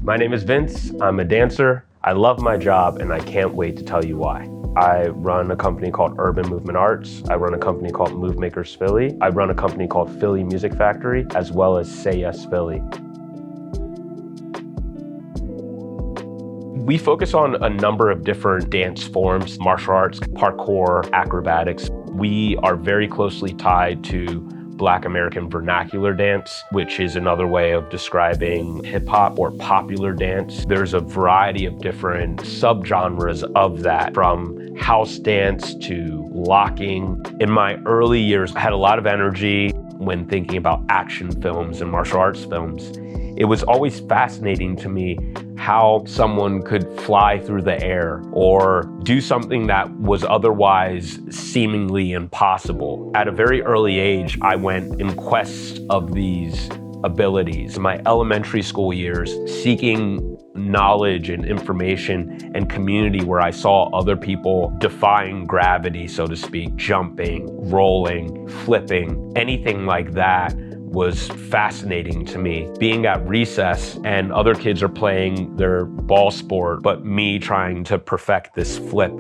My name is Vince. I'm a dancer. I love my job and I can't wait to tell you why. I run a company called Urban Movement Arts. I run a company called Move Makers Philly. I run a company called Philly Music Factory, as well as Say Yes Philly. We focus on a number of different dance forms, martial arts, parkour, acrobatics. We are very closely tied to Black American vernacular dance, which is another way of describing hip hop or popular dance. There's a variety of different subgenres of that, from house dance to locking. In my early years, I had a lot of energy when thinking about action films and martial arts films. It was always fascinating to me how someone could fly through the air or do something that was otherwise seemingly impossible. At a very early age, I went in quest of these abilities. In my elementary school years, seeking knowledge and information and community where I saw other people defying gravity, so to speak, jumping, rolling, flipping, anything like that was fascinating to me. Being at recess and other kids are playing their ball sport, but me trying to perfect this flip,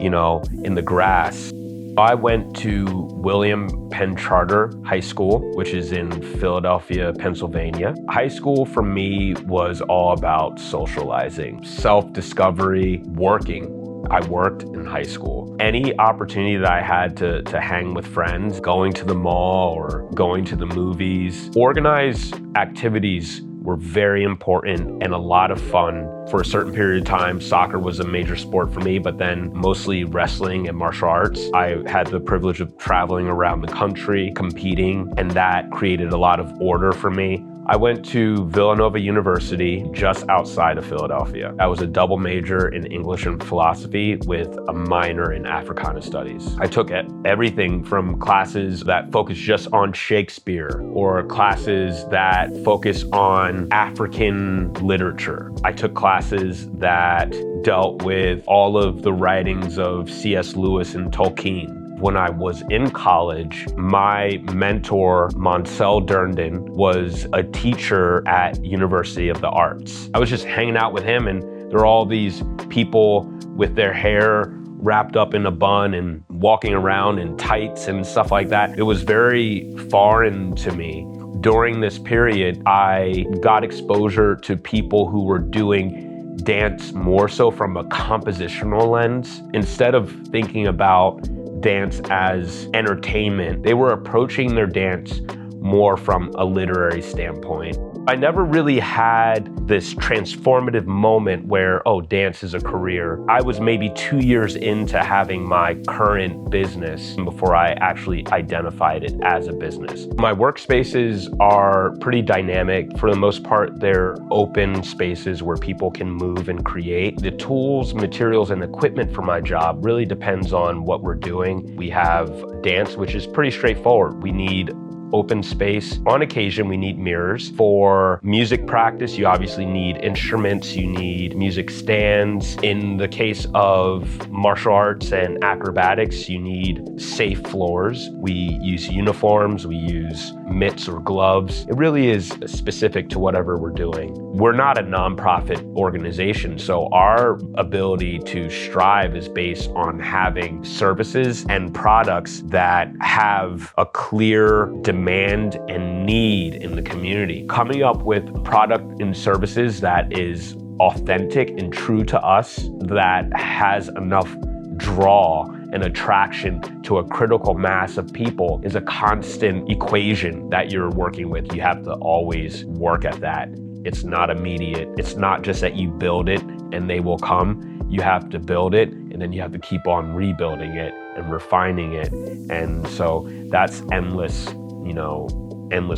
in the grass. I went to William Penn Charter High School, which is in Philadelphia, Pennsylvania. High school for me was all about socializing, self-discovery, working. I worked in high school. Any opportunity that I had to hang with friends, going to the mall or going to the movies, organized activities were very important and a lot of fun. For a certain period of time, soccer was a major sport for me, but then mostly wrestling and martial arts. I had the privilege of traveling around the country, competing, and that created a lot of order for me. I went to Villanova University just outside of Philadelphia. I was a double major in English and philosophy with a minor in Africana studies. I took everything from classes that focus just on Shakespeare or classes that focus on African literature. I took classes that dealt with all of the writings of C.S. Lewis and Tolkien. When I was in college, my mentor, Monsell Durndon, was a teacher at University of the Arts. I was just hanging out with him, and there were all these people with their hair wrapped up in a bun and walking around in tights and stuff like that. It was very foreign to me. During this period, I got exposure to people who were doing dance more so from a compositional lens. Instead of thinking about dance as entertainment, they were approaching their dance more from a literary standpoint. I never really had this transformative moment where, dance is a career. I was maybe 2 years into having my current business before I actually identified it as a business. My workspaces are pretty dynamic. For the most part, they're open spaces where people can move and create. The tools, materials, and equipment for my job really depends on what we're doing. We have dance, which is pretty straightforward. We need open space. On occasion, we need mirrors. For music practice, you obviously need instruments, you need music stands. In the case of martial arts and acrobatics, you need safe floors. We use uniforms, we use mitts or gloves. It really is specific to whatever we're doing. We're not a nonprofit organization, so our ability to strive is based on having services and products that have a clear demand and need in the community. Coming up with product and services that is authentic and true to us, that has enough draw and attraction to a critical mass of people, is a constant equation that you're working with. You have to always work at that. It's not immediate. It's not just that you build it and they will come. You have to build it and then you have to keep on rebuilding it and refining it. And so that's endless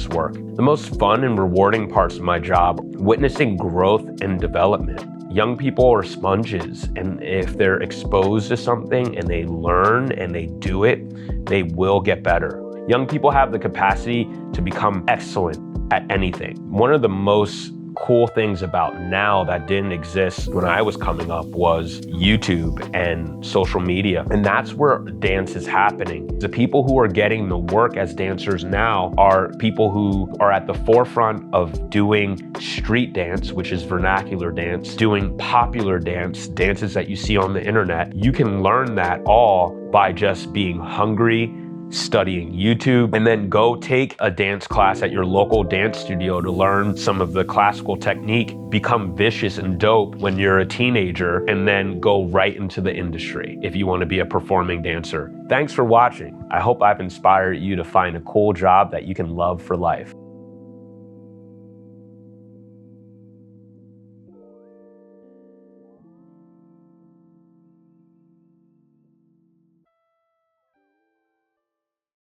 work. The most fun and rewarding parts of my job, witnessing growth and development. Young people are sponges, and if they're exposed to something and they learn and they do it, they will get better. Young people have the capacity to become excellent at anything. One of the most cool things about now that didn't exist when I was coming up was YouTube and social media. And that's where dance is happening. The people who are getting the work as dancers now are people who are at the forefront of doing street dance, which is vernacular dance, doing popular dance, dances that you see on the internet. You can learn that all by just being hungry, studying YouTube, and then go take a dance class at your local dance studio to learn some of the classical technique, become vicious and dope when you're a teenager, and then go right into the industry if you want to be a performing dancer. Thanks for watching. I hope I've inspired you to find a cool job that you can love for life.